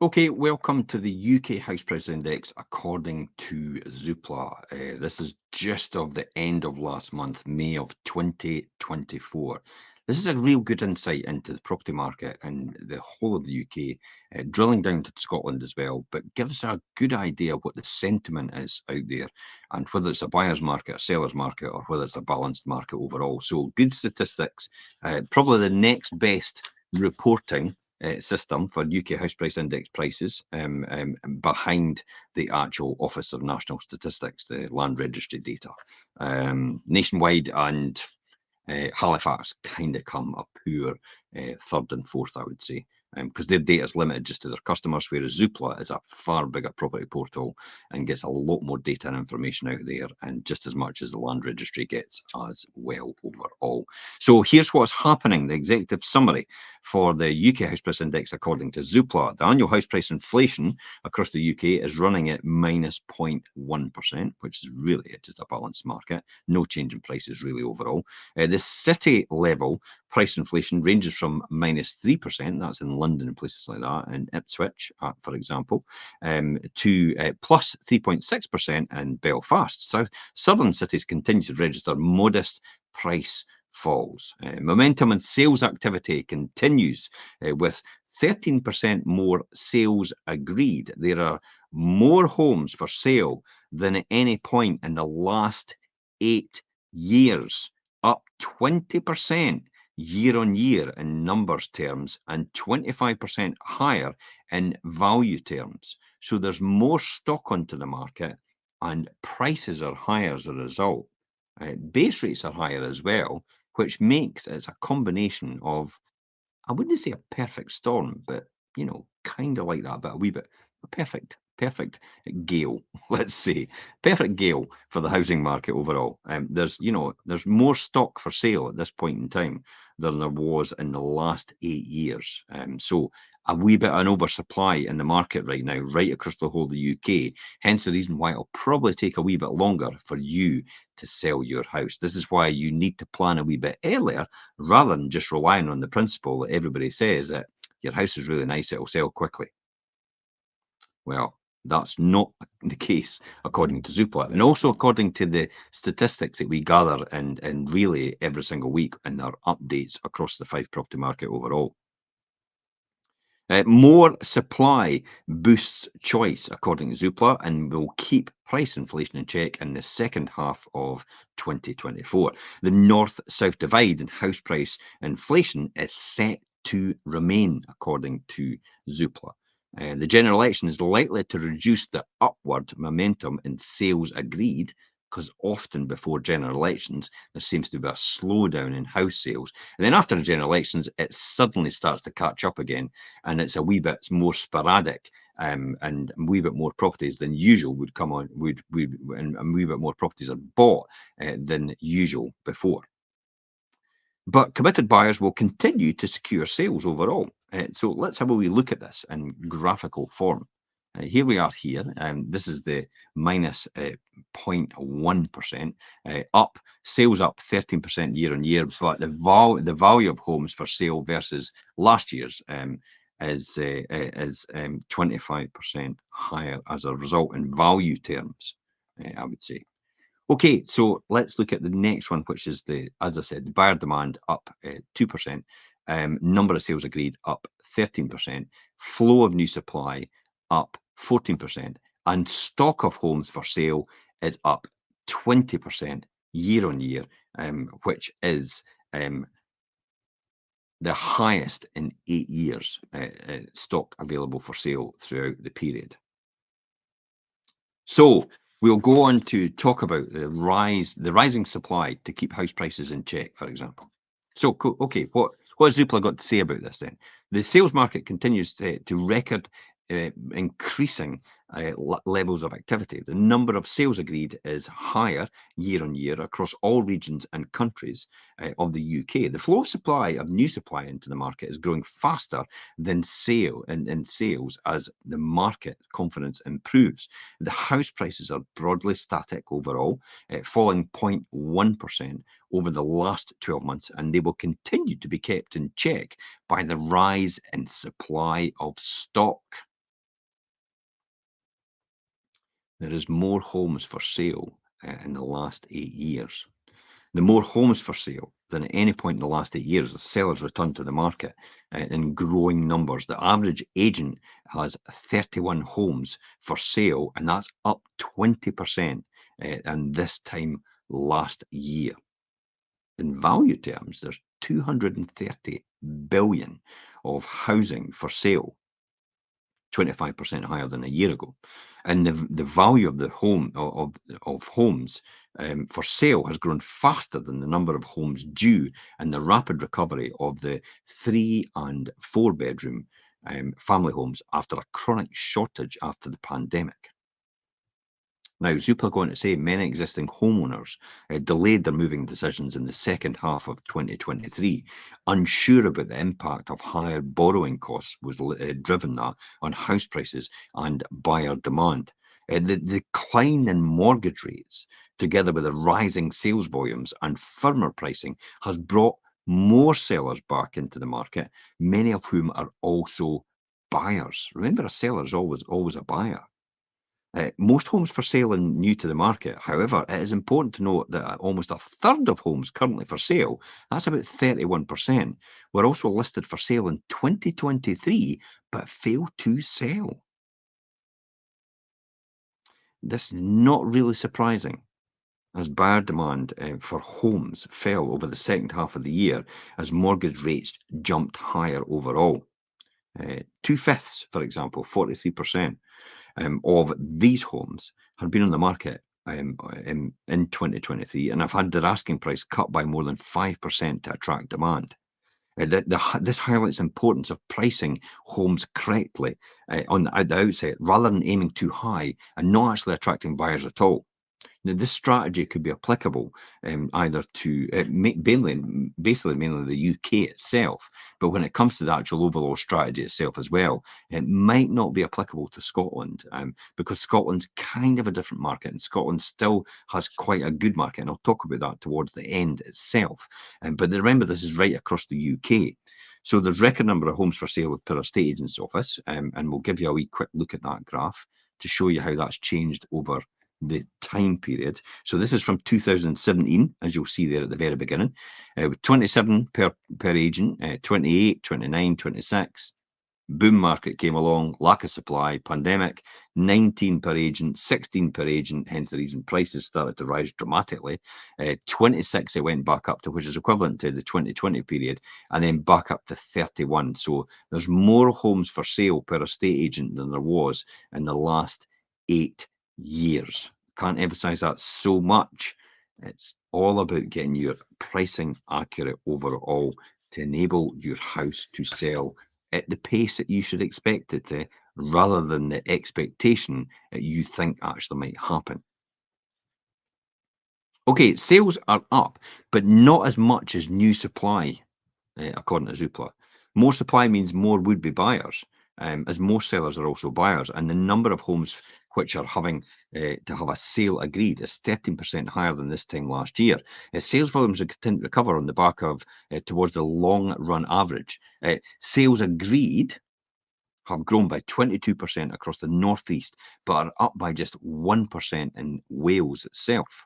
Okay, welcome to the UK House Price Index according to Zoopla. This is just of the end of last month, May of 2024. This is a real good insight into the property market and the whole of the UK, drilling down to Scotland as well, but gives us a good idea of what the sentiment is out there and whether it's a buyer's market, a seller's market, or whether it's a balanced market overall. So, good statistics, probably the next best reporting system for UK house price index prices behind the actual Office of National Statistics, the land registry data. Nationwide and Halifax kind of come a poor third and fourth, I would say, because their data is limited just to their customers, whereas Zoopla is a far bigger property portal and gets a lot more data and information out there, and just as much as the land registry gets as well overall. So here's what's happening. The executive summary for the UK House Price Index, according to Zoopla. The annual house price inflation across the UK is running at minus 0.1%, which is really just a balanced market. No change in prices really overall. The city level price inflation ranges from -3%, that's in London and places like that, and Ipswich, for example, to plus 3.6% in Belfast. So southern cities continue to register modest price falls. Momentum and sales activity continues with 13% more sales agreed. There are more homes for sale than at any point in the last 8 years, up 20% year on year in numbers terms and 25% higher in value terms. So there's more stock onto the market and prices are higher as a result. Base rates are higher as well, which makes it's a combination of, I wouldn't say a perfect storm, but kind of like that, but a wee bit a perfect gale, let's say, perfect gale for the housing market overall. There's more stock for sale at this point in time than there was in the last 8 years. So a wee bit of an oversupply in the market right now, right across the whole of the UK. Hence the reason why it'll probably take a wee bit longer for you to sell your house. This is why you need to plan a wee bit earlier rather than just relying on the principle that everybody says that your house is really nice, it'll sell quickly. Well, that's not the case according to Zoopla, and also according to the statistics that we gather and really every single week in our updates across the Fife property market overall. More supply boosts choice, according to Zoopla, and will keep price inflation in check in the second half of 2024. The north-south divide in house price inflation is set to remain, according to Zoopla. The general election is likely to reduce the upward momentum in sales agreed, because often before general elections, there seems to be a slowdown in house sales. And then after the general elections, it suddenly starts to catch up again, and it's a wee bit more sporadic, and a wee bit more properties than usual would come on, and a wee bit more properties are bought than usual before. But committed buyers will continue to secure sales overall. So let's have a wee look at this in graphical form. Here we are here. This is the minus 0.1%, up, sales up 13% year on year, but the value of homes for sale versus last year's is 25% higher as a result in value terms, I would say. Okay, so let's look at the next one, which is as I said, the buyer demand up 2%, number of sales agreed up 13%, flow of new supply up 14%, and stock of homes for sale is up 20% year on year, which is the highest in 8 years stock available for sale throughout the period. So we'll go on to talk about the rising supply to keep house prices in check, for example. So, okay, what has Zoopla got to say about this then? The sales market continues to record increasing levels of activity. The number of sales agreed is higher year on year across all regions and countries of the UK. The flow of supply of new supply into the market is growing faster than sales as the market confidence improves. The house prices are broadly static overall, falling 0.1% over the last 12 months, and they will continue to be kept in check by the rise in supply of stock. There is more homes for sale in the last 8 years. The more homes for sale than at any point in the last 8 years. The sellers returned to the market in growing numbers. The average agent has 31 homes for sale, and that's up 20% in this time last year. In value terms, there's 230 billion of housing for sale, 25% higher than a year ago. And the value of the of homes for sale has grown faster than the number of homes due, and the rapid recovery of the 3 and 4 bedroom family homes after a chronic shortage after the pandemic. Now, Zoopla go on to say many existing homeowners delayed their moving decisions in the second half of 2023, unsure about the impact of higher borrowing costs was driven that on house prices and buyer demand. The decline in mortgage rates, together with the rising sales volumes and firmer pricing, has brought more sellers back into the market, many of whom are also buyers. Remember, a seller is always a buyer. Most homes for sale are new to the market. However, it is important to note that almost a third of homes currently for sale, that's about 31%, were also listed for sale in 2023 but failed to sell. This is not really surprising, as buyer demand for homes fell over the second half of the year as mortgage rates jumped higher overall. Two-fifths, for example, 43%, of these homes had been on the market in 2023 and have had their asking price cut by more than 5% to attract demand. This highlights the importance of pricing homes correctly at the outset rather than aiming too high and not actually attracting buyers at all. Now, this strategy could be applicable either to basically mainly the UK itself, but when it comes to the actual overall strategy itself as well, it might not be applicable to Scotland because Scotland's kind of a different market, and Scotland still has quite a good market, and I'll talk about that towards the end itself. But remember, this is right across the UK. So there's record number of homes for sale per estate agent's office, and we'll give you a wee quick look at that graph to show you how that's changed over the time period. So this is from 2017, as you'll see there at the very beginning, with 27 per agent, 28, 29, 26. Boom market came along, lack of supply, pandemic, 19 per agent, 16 per agent, hence the reason prices started to rise dramatically. 26 it went back up to, which is equivalent to the 2020 period, and then back up to 31. So there's more homes for sale per estate agent than there was in the last 8 years. Can't emphasize that so much. It's all about getting your pricing accurate overall to enable your house to sell at the pace that you should expect it to, rather than the expectation that you think actually might happen. Okay, sales are up, but not as much as new supply, according to Zoopla. More supply means more would-be buyers, as most sellers are also buyers, and the number of homes which are having to have a sale agreed is 13% higher than this time last year. Sales volumes are continuing to recover on the back of towards the long-run average. Sales agreed have grown by 22% across the northeast, but are up by just 1% in Wales itself.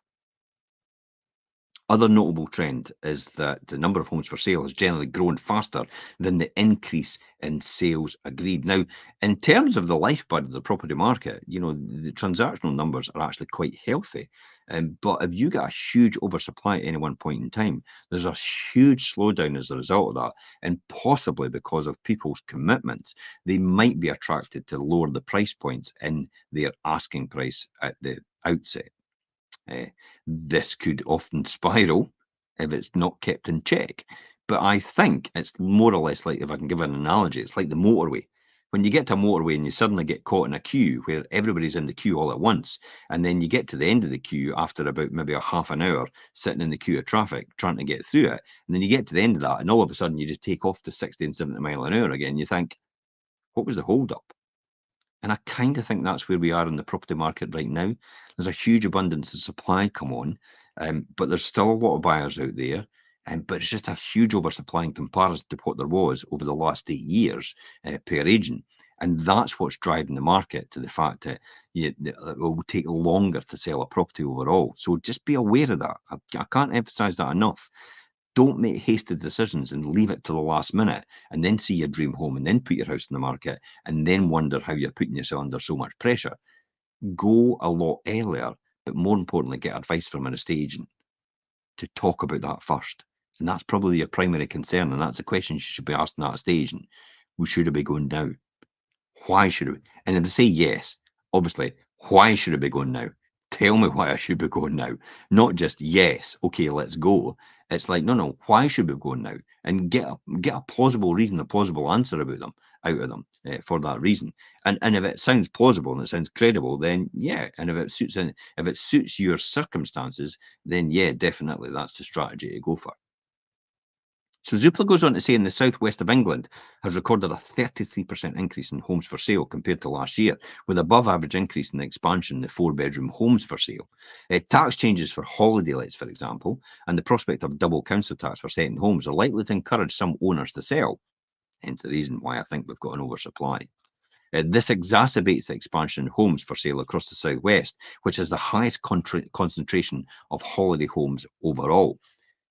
Other notable trend is that the number of homes for sale has generally grown faster than the increase in sales agreed. Now, in terms of the lifeblood of the property market, the transactional numbers are actually quite healthy. But if you get a huge oversupply at any one point in time, there's a huge slowdown as a result of that, and possibly because of people's commitments, they might be attracted to lower the price points in their asking price at the outset. Uh, this could often spiral if it's not kept in check. But I think it's more or less like, if I can give an analogy, it's like the motorway. When you get to a motorway and you suddenly get caught in a queue where everybody's in the queue all at once, and then you get to the end of the queue after about maybe a half an hour sitting in the queue of traffic trying to get through it, and then you get to the end of that, and all of a sudden you just take off to 60 and 70 mile an hour again. You think, what was the hold up? And I kind of think that's where we are in the property market right now. There's a huge abundance of supply come on, but there's still a lot of buyers out there. But it's just a huge oversupply in comparison to what there was over the last 8 years per agent. And that's what's driving the market to the fact that it will take longer to sell a property overall. So just be aware of that. I can't emphasize that enough. Don't make hasty decisions and leave it to the last minute and then see your dream home and then put your house in the market and then wonder how you're putting yourself under so much pressure. Go a lot earlier, but more importantly, get advice from an estate agent to talk about that first. And that's probably your primary concern. And that's the question you should be asking that estate agent. We should be going now. Why should we? And if they say yes, obviously, why should it be going now? Tell me why I should be going now. Not just yes, okay, let's go. It's like, no, why should we be going now? And get a plausible reason, a plausible answer about them, out of them for that reason. And if it sounds plausible and it sounds credible, then yeah. And if it suits your circumstances, then yeah, definitely that's the strategy to go for. So Zoopla goes on to say in the southwest of England has recorded a 33% increase in homes for sale compared to last year, with above average increase in the expansion in the four-bedroom homes for sale. Tax changes for holiday lets, for example, and the prospect of double council tax for second homes are likely to encourage some owners to sell, hence the reason why I think we've got an oversupply. This exacerbates the expansion in homes for sale across the southwest, which has the highest concentration of holiday homes overall.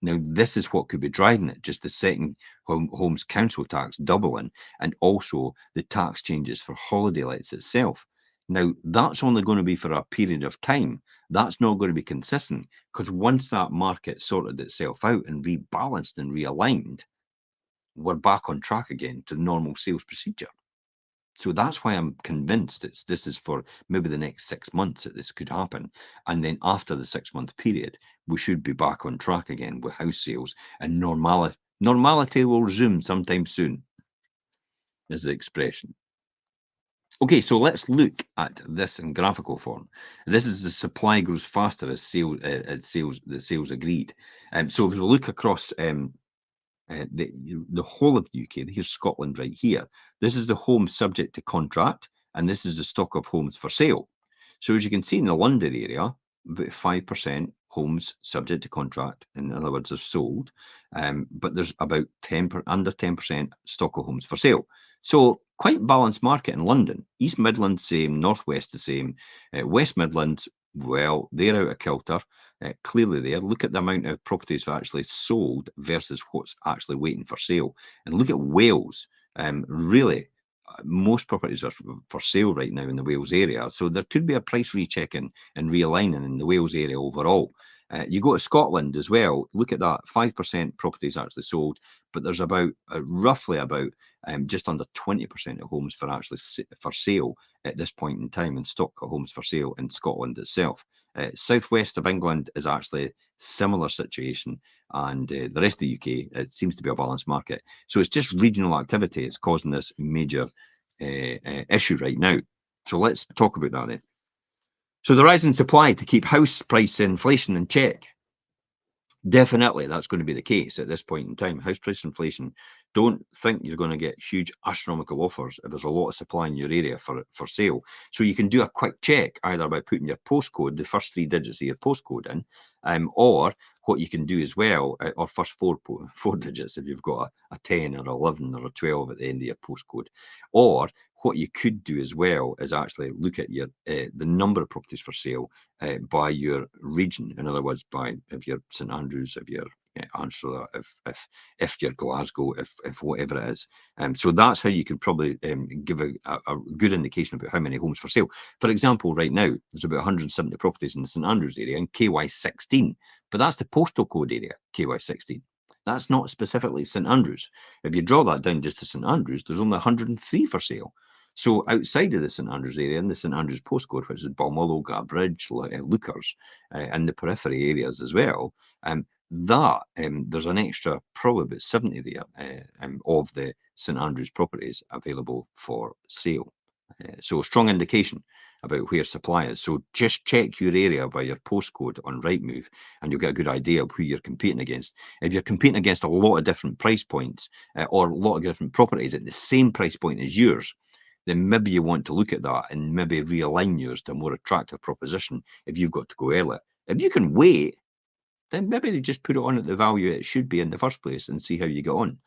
Now, this is what could be driving it, just the second home's council tax doubling and also the tax changes for holiday lets itself. Now, that's only going to be for a period of time. That's not going to be consistent because once that market sorted itself out and rebalanced and realigned, we're back on track again to normal sales procedure. So that's why I'm convinced this is for maybe the next 6 months that this could happen. And then after the 6 month period, we should be back on track again with house sales and normality will resume sometime soon, is the expression. Okay, so let's look at this in graphical form. This is the supply grows faster as the sales agreed. So if we look across the whole of the UK, here's Scotland right here. This is the home subject to contract, and this is the stock of homes for sale. So as you can see in the London area, about 5% homes subject to contract, in other words, are sold, but there's about under 10% stock of homes for sale. So quite balanced market in London. East Midlands same, Northwest the same, West Midlands, well, they're out of kilter. Clearly there. Look at the amount of properties that are actually sold versus what's actually waiting for sale. And look at Wales. Really, most properties are for sale right now in the Wales area. So there could be a price rechecking and realigning in the Wales area overall. You go to Scotland as well. Look at that. 5% properties actually sold, but there's about roughly about just under 20% of homes for actually for sale at this point in time in stock of homes for sale in Scotland itself. Southwest of England is actually similar situation, and the rest of the UK, it seems to be a balanced market. So it's just regional activity that's causing this major issue right now. So let's talk about that then. So the rise in supply to keep house price inflation in check. Definitely, that's going to be the case at this point in time. House price inflation. Don't think you're going to get huge astronomical offers if there's a lot of supply in your area for sale. So you can do a quick check either by putting your postcode, the first three digits of your postcode in, or what you can do as well, or first four digits if you've got a 10 or 11 or a 12 at the end of your postcode. Or what you could do as well is actually look at your the number of properties for sale by your region. In other words, by if you're St Andrews, if you're Anstruther, if you're Glasgow, if whatever it is. So that's how you can probably give a good indication about how many homes for sale. For example, right now there's about 170 properties in the St Andrews area in KY16, but that's the postal code area, KY16. That's not specifically St Andrews. If you draw that down just to St Andrews, there's only 103 for sale. So outside of the St Andrews area, in the St Andrews postcode, which is Balmullo, Gadbridge, Lookers, and the periphery areas as well, there's an extra probably about 70 there of the St Andrews properties available for sale. So strong indication about where supply is. So just check your area by your postcode on Rightmove, and you'll get a good idea of who you're competing against. If you're competing against a lot of different price points or a lot of different properties at the same price point as yours, then maybe you want to look at that and maybe realign yours to a more attractive proposition if you've got to go earlier. If you can wait, then maybe they just put it on at the value it should be in the first place and see how you get on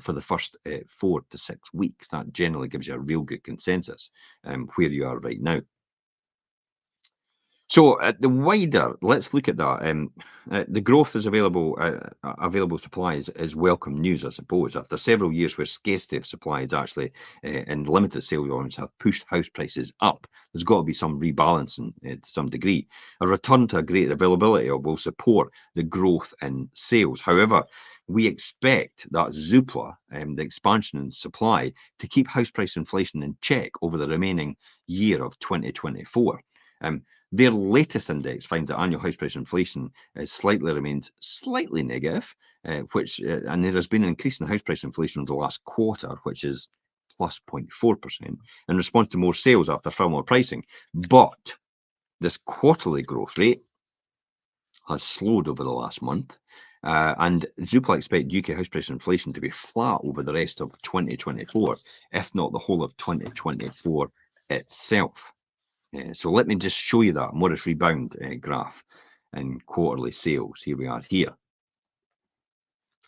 for the first 4 to 6 weeks. That generally gives you a real good consensus where you are right now. So at the wider, let's look at that. The growth is available supply is welcome news, I suppose. After several years where scarcity of supply is actually and limited sale volumes have pushed house prices up, there's got to be some rebalancing to some degree. A return to a greater availability will support the growth in sales. However, we expect that Zoopla, the expansion in supply, to keep house price inflation in check over the remaining year of 2024. Their latest index finds that annual house price inflation remains slightly negative, and there has been an increase in house price inflation over the last quarter, which is plus 0.4%, in response to more sales after firmer pricing. But this quarterly growth rate has slowed over the last month, and Zoopla expect UK house price inflation to be flat over the rest of 2024, if not the whole of 2024 itself. So let me just show you that Morris rebound graph in quarterly sales. Here we are here.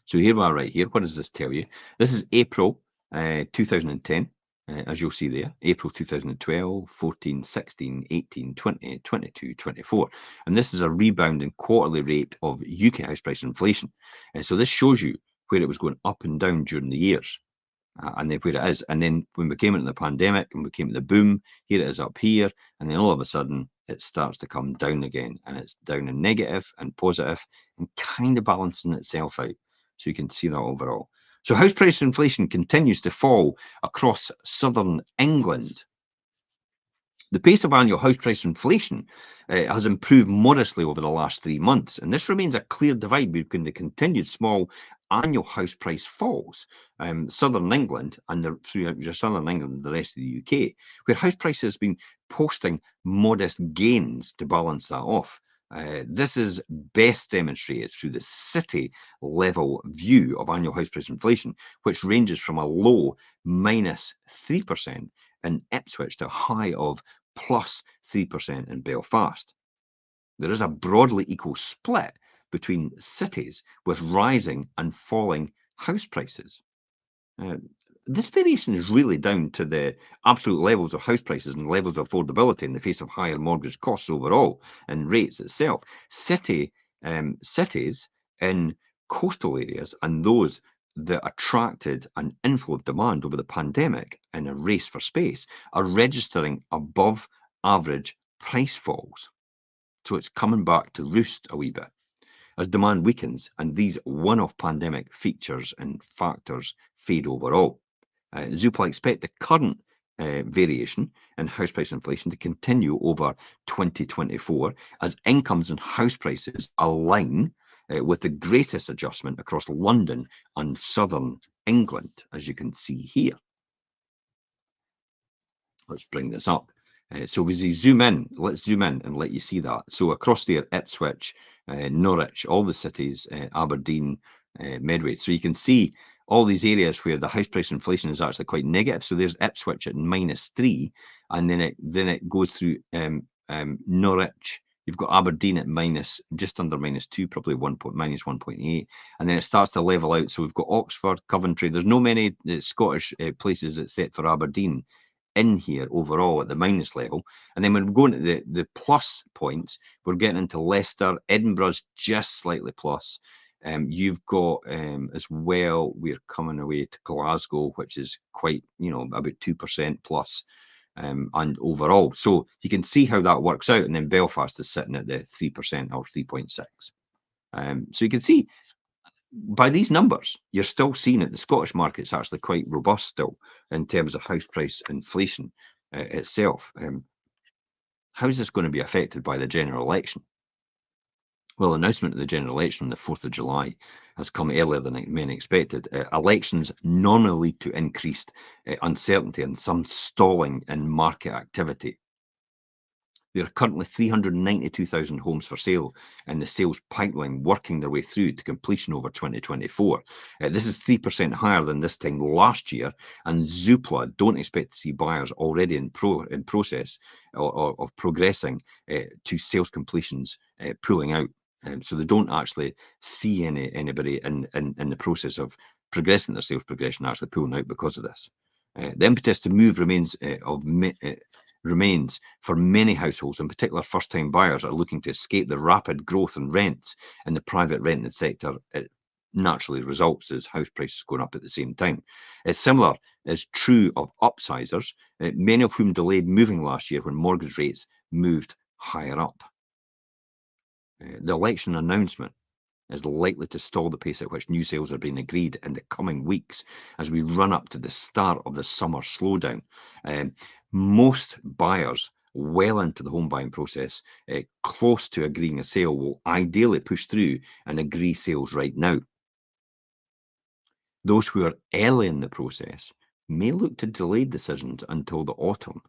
So here we are right here. What does this tell you? This is April 2010, as you'll see there. April 2012, 14, 16, 18, 20, 22, 24. And this is a rebound in quarterly rate of UK house price inflation. So this shows you where it was going up and down during the years. And then where it is. And then when we came into the pandemic and we came to the boom, here it is up here. And then all of a sudden it starts to come down again. And it's down in negative and positive and kind of balancing itself out. So you can see that overall. So house price inflation continues to fall across southern England. The pace of annual house price inflation has improved modestly over the last 3 months, and this remains a clear divide between the continued small annual house price falls, southern England and southern England and the rest of the UK, where house prices have been posting modest gains to balance that off. This is best demonstrated through the city level view of annual house price inflation, which ranges from a low -3% in Ipswich to a high of plus 3% in Belfast. There is a broadly equal split between cities with rising and falling house prices. This variation is really down to the absolute levels of house prices and levels of affordability in the face of higher mortgage costs overall and rates itself. Cities in coastal areas and those that attracted an inflow of demand over the pandemic in a race for space are registering above average price falls. So it's coming back to roost a wee bit as demand weakens and these one-off pandemic features and factors fade overall. Zoopla expect the current variation in house price inflation to continue over 2024 as incomes and house prices align with the greatest adjustment across London and southern England, as you can see here. Let's bring this up. So as you zoom in, let's zoom in and let you see that. So across there, Ipswich, Norwich, all the cities, Aberdeen, Medway. So you can see all these areas where the house price inflation is actually quite negative. So there's Ipswich at -3, and then it goes through Norwich. You've got Aberdeen at just under -2, probably -1.8, and then it starts to level out. So we've got Oxford, Coventry. There's no many Scottish places except for Aberdeen in here overall at the minus level. And then when we're going to the plus points, we're getting into Leicester. Edinburgh's just slightly plus. You've got as well, we're coming away to Glasgow, which is quite, about 2% plus. And overall, so you can see how that works out. And then Belfast is sitting at the 3% or 3.6. So you can see by these numbers, you're still seeing that the Scottish market's actually quite robust still in terms of house price inflation itself. How's this going to be affected by the general election? Well, the announcement of the general election on the 4th of July has come earlier than many expected. Elections normally lead to increased uncertainty and some stalling in market activity. There are currently 392,000 homes for sale in the sales pipeline working their way through to completion over 2024. This is 3% higher than this time last year, and Zoopla don't expect to see buyers already in process or of progressing to sales completions pulling out. So they don't actually see anybody in the process of progressing their sales progression actually pulling out because of this. The impetus to move remains for many households, in particular first-time buyers are looking to escape the rapid growth in rents in the private rented sector. It naturally results as house prices going up at the same time. It's similar is true of upsizers, many of whom delayed moving last year when mortgage rates moved higher up. The election announcement is likely to stall the pace at which new sales are being agreed in the coming weeks as we run up to the start of the summer slowdown. Um, Most buyers well into the home buying process, close to agreeing a sale, will ideally push through and agree sales right now. Those who are early in the process may look to delay decisions until the autumn,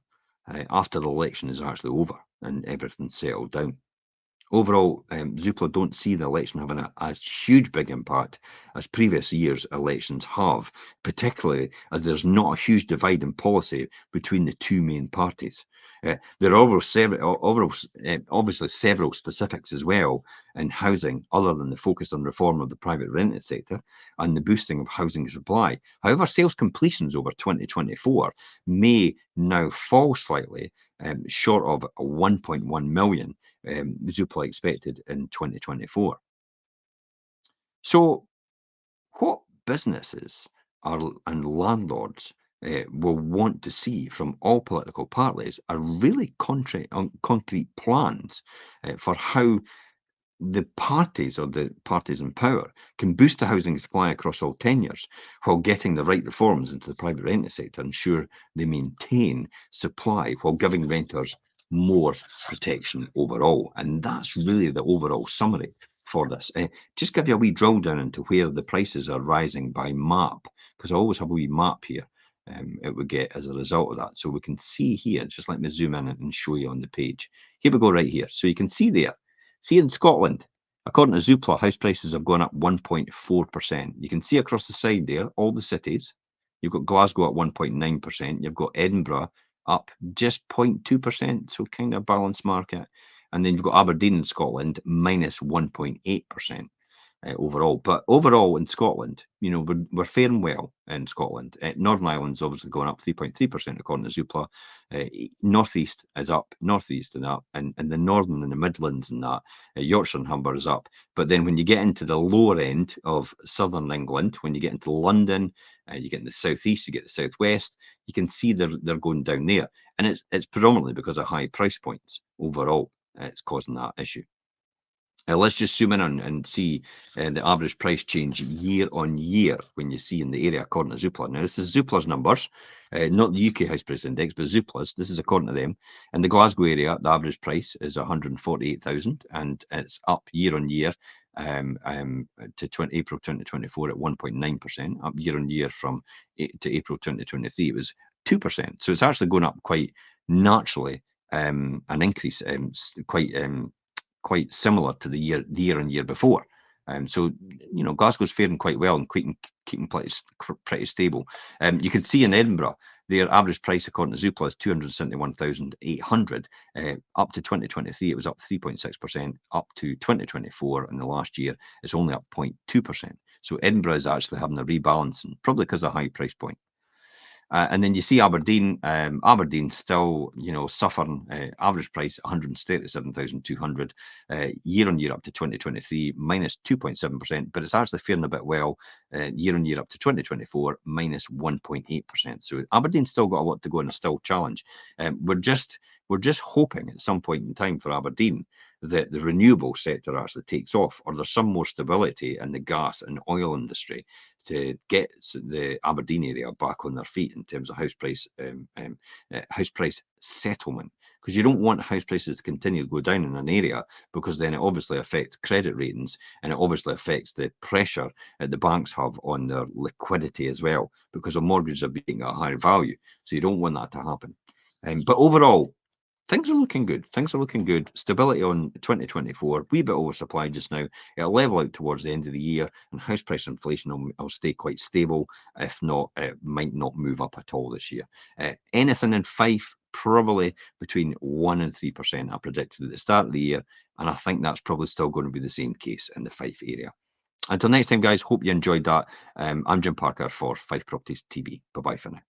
after the election is actually over and everything's settled down. Overall, Zoopla don't see the election having a huge big impact as previous years' elections have, particularly as there's not a huge divide in policy between the two main parties. There are obviously several specifics as well in housing, other than the focus on reform of the private rented sector and the boosting of housing supply. However, sales completions over 2024 may now fall slightly, short of 1.1 million Zoopla expected in 2024. So, what businesses and landlords will want to see from all political parties are really concrete plans for how the parties or the parties in power can boost the housing supply across all tenures while getting the right reforms into the private rented sector, ensure they maintain supply while giving renters more protection overall. And that's really the overall summary for this. Just give you a wee drill down into where the prices are rising by map, because I always have a wee map here. It would get as a result of that. So we can see here, just let me zoom in and show you on the page. Here we go right here. So you can see there. See in Scotland, according to Zoopla, house prices have gone up 1.4%. You can see across the side there, all the cities. You've got Glasgow at 1.9%. You've got Edinburgh up just 0.2%, so kind of balanced market. And then you've got Aberdeen in Scotland minus 1.8%. Overall. But overall in Scotland, we're faring well in Scotland. Northern Ireland's obviously going up 3.3% according to Zoopla. Northeast is up, northeast and up, and the northern and the Midlands and that, Yorkshire and Humber is up. But then when you get into the lower end of southern England, when you get into London, you get in the southeast, you get the southwest, you can see they're going down there. And it's predominantly because of high price points overall. It's causing that issue. Let's just zoom in and see the average price change year on year when you see in the area according to Zoopla. Now, this is Zoopla's numbers, not the UK House Price Index, but Zoopla's. This is according to them. In the Glasgow area, the average price is 148,000 and it's up year on year to April 2024 at 1.9%, up year on year from to April 2023. It was 2%. So it's actually going up quite naturally, an increase quite similar to the year on year before. So Glasgow's faring quite well and keeping pretty stable. You can see in Edinburgh, their average price according to Zoopla is 271,800. Up to 2023, it was up 3.6%. Up to 2024, in the last year, it's only up 0.2%. So Edinburgh is actually having a rebalancing, probably because of high price point. And then you see Aberdeen. Aberdeen still, suffering. Average price 137,200 year on year up to 2023, minus 2.7%. But it's actually faring a bit well year on year up to 2024, minus 1.8%. So Aberdeen's still got a lot to go and a still challenge. We're just hoping at some point in time for Aberdeen that the renewable sector actually takes off, or there's some more stability in the gas and oil industry to get the Aberdeen area back on their feet in terms of house price settlement, because you don't want house prices to continue to go down in an area, because then it obviously affects credit ratings and it obviously affects the pressure that the banks have on their liquidity as well, because the mortgages are being at a higher value. So you don't want that to happen. But overall, things are looking good. Things are looking good. Stability on 2024. Wee bit oversupply just now. It'll level out towards the end of the year, and house price inflation will stay quite stable. If not, it might not move up at all this year. Anything in Fife, probably between 1% and 3%. I predicted at the start of the year. And I think that's probably still going to be the same case in the Fife area. Until next time, guys, hope you enjoyed that. I'm Jim Parker for Fife Properties TV. Bye-bye for now.